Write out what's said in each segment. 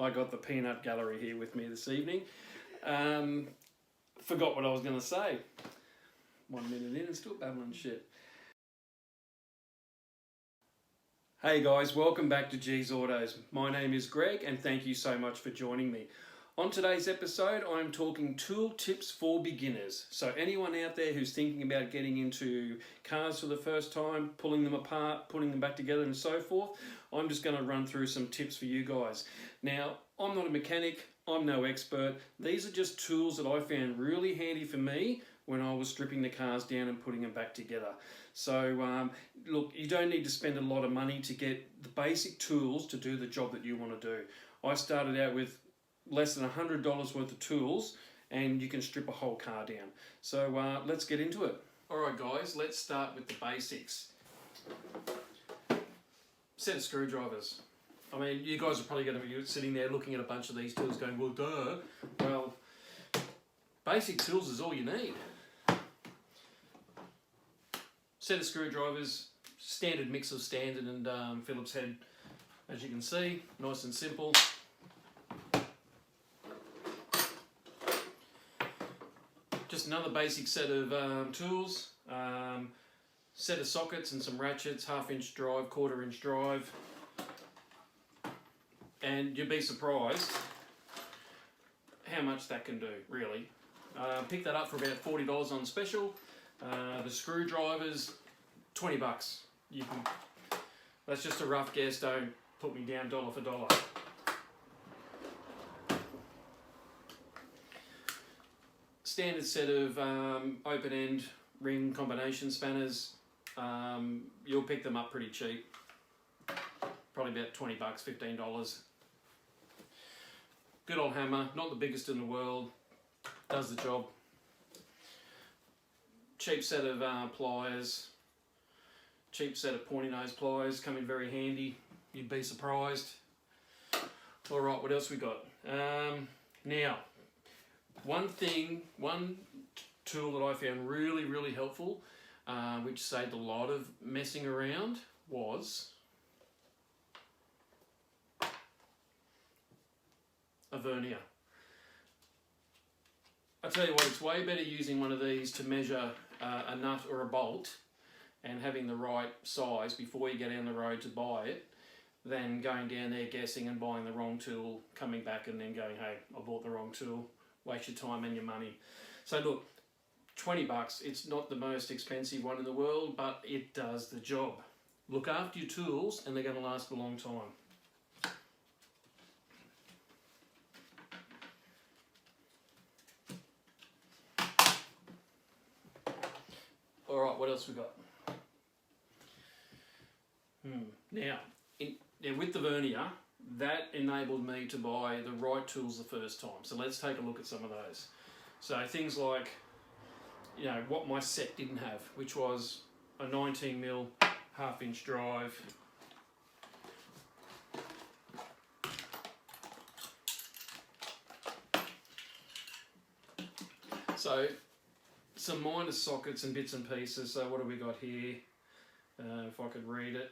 I got the peanut gallery here with me this evening. Forgot what I was going to say. 1 minute in and still babbling shit. Hey guys, welcome back to G's Autos. My name is Greg and thank you so much for joining me. On today's episode, I'm talking tool tips for beginners. So anyone out there who's thinking about getting into cars for the first time, pulling them apart, putting them back together and so forth, I'm just going to run through some tips for you guys. Now, I'm not a mechanic, I'm no expert. These are just tools that I found really handy for me when I was stripping the cars down and putting them back together. So look, you don't need to spend a lot of money to get the basic tools to do the job that you want to do. I started out with less than $100 worth of tools and you can strip a whole car down. So let's get into it. Alright guys, let's start with the basics. Set of screwdrivers. I mean, you guys are probably going to be sitting there looking at a bunch of these tools going, well duh. Well, basic tools is all you need. Set of screwdrivers, standard mix of standard and Phillips head, as you can see, nice and simple. Just another basic set of tools, set of sockets and some ratchets, 1/2 inch drive, 1/4 inch drive, and you'd be surprised how much that can do, really. Pick that up for about $40 on special. The screwdrivers, $20. You can. That's just a rough guess. Don't put me down dollar for dollar. Standard set of open end ring combination spanners. You'll pick them up pretty cheap. Probably about $20, $15. Good old hammer, not the biggest in the world. Does the job. Cheap set of pliers, cheap set of pointy nose pliers, come in very handy, you'd be surprised. Alright, what else we got? Now, one tool that I found really helpful, which saved a lot of messing around, was a vernier. I tell you what, it's way better using one of these to measure a nut or a bolt and having the right size before you get down the road to buy it than going down there guessing and buying the wrong tool, coming back and then going, hey, I bought the wrong tool, waste your time and your money. So look, $20, it's not the most expensive one in the world, but it does the job. Look after your tools and they're going to last a long time. Alright, what else we got? Now, with the vernier, that enabled me to buy the right tools the first time. So let's take a look at some of those. So things like, you know, what my set didn't have, which was a 19mm 1/2 inch drive. So some minor sockets and bits and pieces. So what have we got here? If I could read it.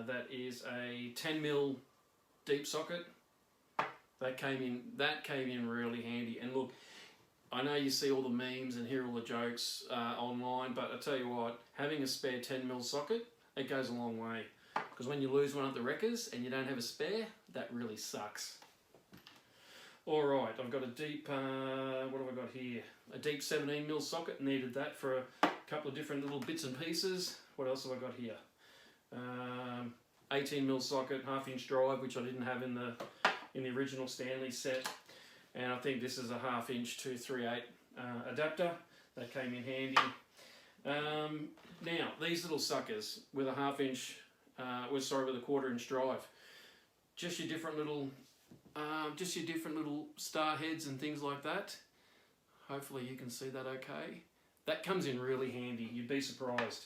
That is a 10mm deep socket. That came in really handy. And look, I know you see all the memes and hear all the jokes online, but I tell you what, having a spare 10mm socket, it goes a long way. Because when you lose one at the wreckers and you don't have a spare, that really sucks. Alright, I've got a deep, what have I got here? A deep 17mm socket, needed that for a couple of different little bits and pieces. What else have I got here? 18mm socket, 1/2 inch drive, which I didn't have in the original Stanley set. And I think this is a 1/2 inch 238 adapter. That came in handy. Now, these little suckers with a 1/2 inch, with a 1/4 inch drive. Just your different little star heads and things like that. Hopefully you can see that okay. That comes in really handy, you'd be surprised.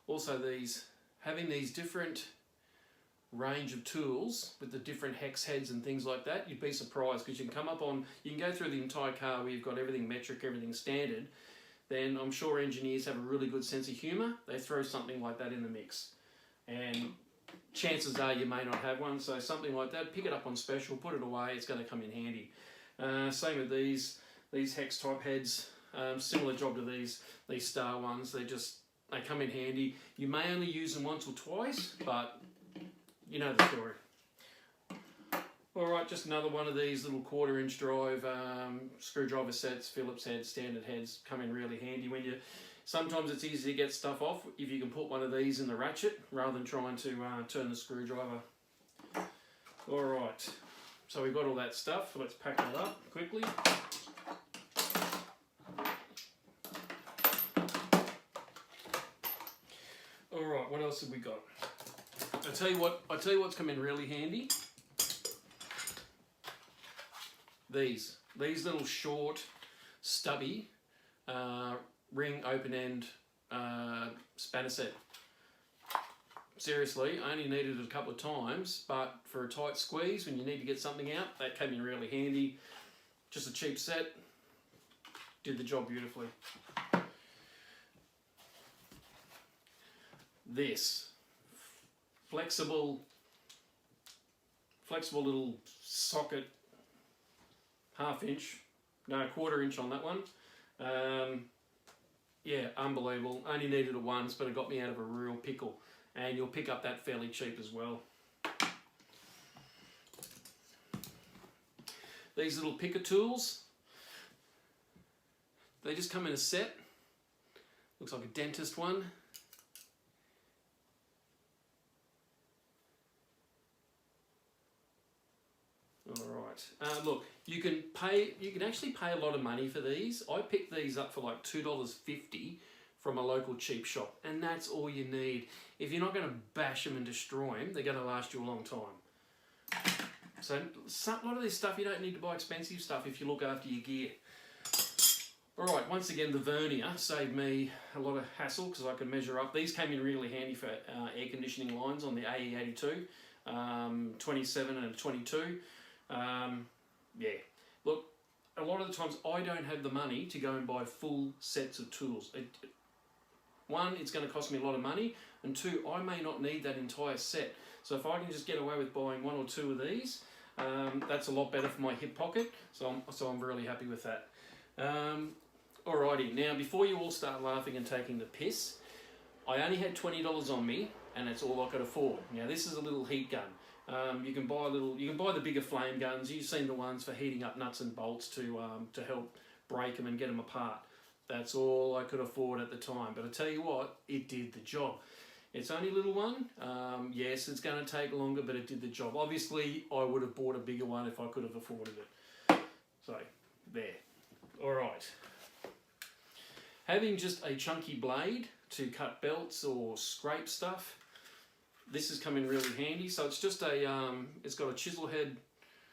Also having these different range of tools with the different hex heads and things like that, you'd be surprised because you can go through the entire car where you've got everything metric, everything standard. Then I'm sure engineers have a really good sense of humour. They throw something like that in the mix. And chances are you may not have one. So something like that, pick it up on special, put it away, it's going to come in handy. Same with these hex type heads, similar job to these star ones. They come in handy. You may only use them once or twice, but you know the story. Alright, just another one of these little 1/4" drive screwdriver sets, Phillips heads, standard heads, come in really handy when sometimes it's easy to get stuff off if you can put one of these in the ratchet rather than trying to turn the screwdriver. Alright, so we've got all that stuff, let's pack that up quickly. Alright, what else have we got? I tell you what's come in really handy. These little short, stubby, ring open end spanner set. Seriously, I only needed it a couple of times, but for a tight squeeze when you need to get something out, that came in really handy. Just a cheap set, did the job beautifully. This flexible little socket, 1/2 inch, no 1/4 inch on that one. Yeah, unbelievable. Only needed it once, but it got me out of a real pickle. And you'll pick up that fairly cheap as well. These little picker tools, they just come in a set. Looks like a dentist one. Alright, look, you can actually pay a lot of money for these. I picked these up for like $2.50 from a local cheap shop, and that's all you need. If you're not going to bash them and destroy them, they're going to last you a long time. So a lot of this stuff, you don't need to buy expensive stuff if you look after your gear. Alright, once again, the vernier saved me a lot of hassle because I could measure up. These came in really handy for air conditioning lines on the AE82, 27 and 22. Yeah, look, a lot of the times I don't have the money to go and buy full sets of tools. One, it's going to cost me a lot of money, and two, I may not need that entire set. So if I can just get away with buying 1 or 2 of these, that's a lot better for my hip pocket, so I'm really happy with that. Alrighty, now before you all start laughing and taking the piss, I only had $20 on me, and that's all I could afford. Now this is a little heat gun. You can buy the bigger flame guns. You've seen the ones for heating up nuts and bolts to help break them and get them apart. That's all I could afford at the time. But I tell you what, it did the job. It's only a little one. Yes, it's going to take longer, but it did the job. Obviously, I would have bought a bigger one if I could have afforded it. So, there. All right. Having just a chunky blade to cut belts or scrape stuff, this has come in really handy. So it's just it's got a chisel head,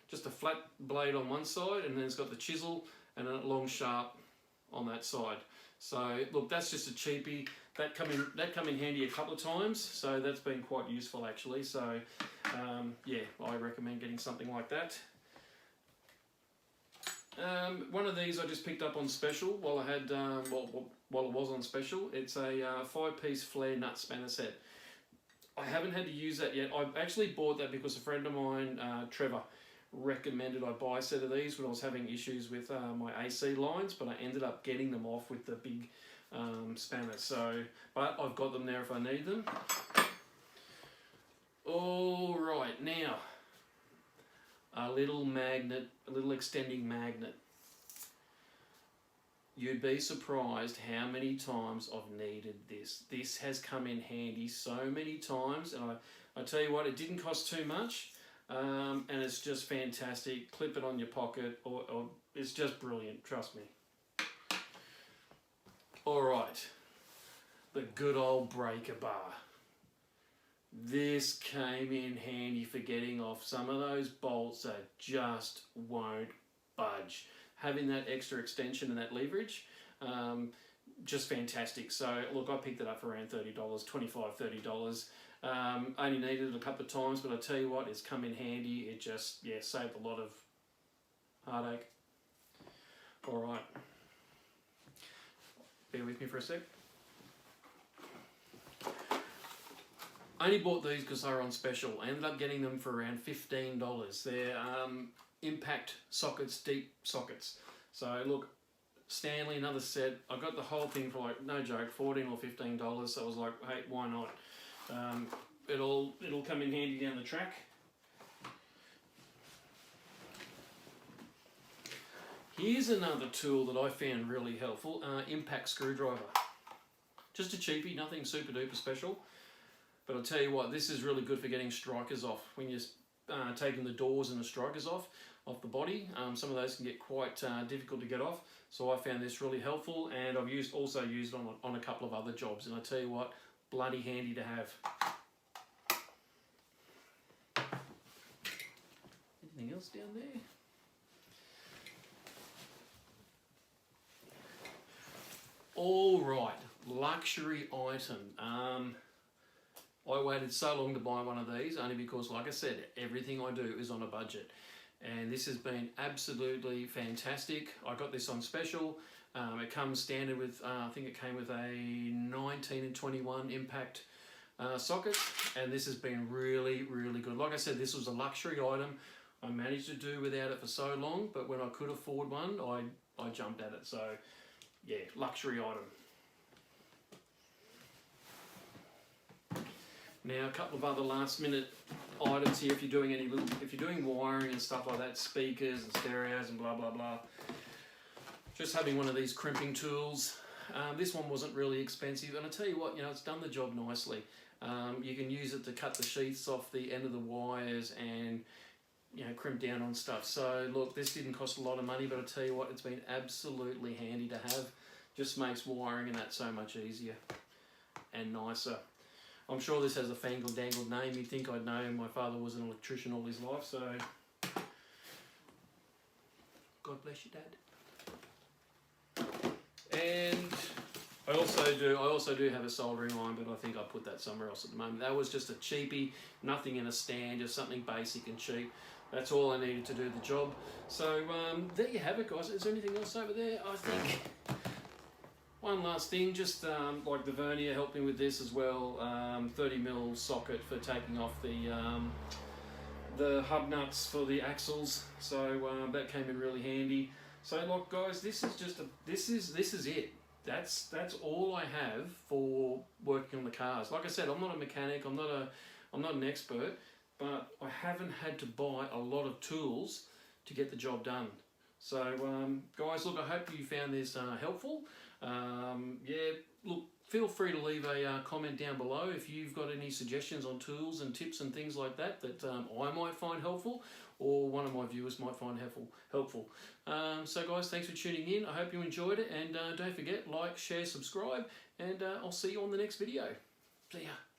just a flat blade on one side, and then it's got the chisel and a long sharp on that side. So look, that's just a cheapie. That come in handy a couple of times, so that's been quite useful actually. So yeah, I recommend getting something like that. One of these I just picked up on special while I had while it was on special. It's a 5-piece flare nut spanner set. I haven't had to use that yet. I actually bought that because a friend of mine, Trevor, recommended I buy a set of these when I was having issues with my AC lines, but I ended up getting them off with the big spanner. So, but I've got them there if I need them. All right, now a little magnet, a little extending magnet. You'd be surprised how many times I've needed this. This has come in handy so many times, and I tell you what, it didn't cost too much, and it's just fantastic. Clip it on your pocket, or it's just brilliant, trust me. All right, the good old breaker bar. This came in handy for getting off some of those bolts that just won't budge. Having that extra extension and that leverage, just fantastic. So look, I picked it up for around $30, $25, $30. Only needed it a couple of times, but I tell you what, it's come in handy. It just, yeah, saved a lot of heartache. All right, bear with me for a sec. I only bought these because they were on special. I ended up getting them for around $15. They're impact sockets, deep sockets. So look, Stanley, another set. I got the whole thing for like, no joke, $14 or $15. So I was like, hey, why not? It'll come in handy down the track. Here's another tool that I found really helpful, impact screwdriver. Just a cheapie, nothing super duper special. But I'll tell you what, this is really good for getting strikers off. When you're taking the doors and the strikers off the body, some of those can get quite difficult to get off. So I found this really helpful, and I've also used it on a couple of other jobs. And I tell you what, bloody handy to have. Anything else down there? All right, luxury item. I waited so long to buy one of these only because, like I said, everything I do is on a budget. And this has been absolutely fantastic. I got this on special. It comes standard with, I think it came with a 19 and 21 impact socket. And this has been really, really good. Like I said, this was a luxury item. I managed to do without it for so long, but when I could afford one, I jumped at it. So yeah, luxury item. Now, a couple of other last minute items here. If you're doing wiring and stuff like that, speakers and stereos and blah blah blah. Just having one of these crimping tools. This one wasn't really expensive, and I tell you what, it's done the job nicely. You can use it to cut the sheaths off the end of the wires and crimp down on stuff. So look, this didn't cost a lot of money, but I tell you what, it's been absolutely handy to have. Just makes wiring and that so much easier and nicer. I'm sure this has a fangled dangled name. You'd think I'd know. My father was an electrician all his life, so God bless you, Dad. And I also do have a soldering iron, but I think I put that somewhere else at the moment. That was just a cheapie, nothing in a stand, just something basic and cheap. That's all I needed to do the job. So there you have it, guys. Is there anything else over there? I think one last thing, just like the vernier helped me with this as well. 30mm socket for taking off the hub nuts for the axles. So that came in really handy. So look, guys, this is it. That's all I have for working on the cars. Like I said, I'm not a mechanic. I'm not an expert, but I haven't had to buy a lot of tools to get the job done. So guys, look, I hope you found this helpful. Yeah, look, feel free to leave a comment down below if you've got any suggestions on tools and tips and things like that I might find helpful, or one of my viewers might find helpful. So guys, thanks for tuning in. I hope you enjoyed it, and don't forget, like, share, subscribe, and I'll see you on the next video. See ya.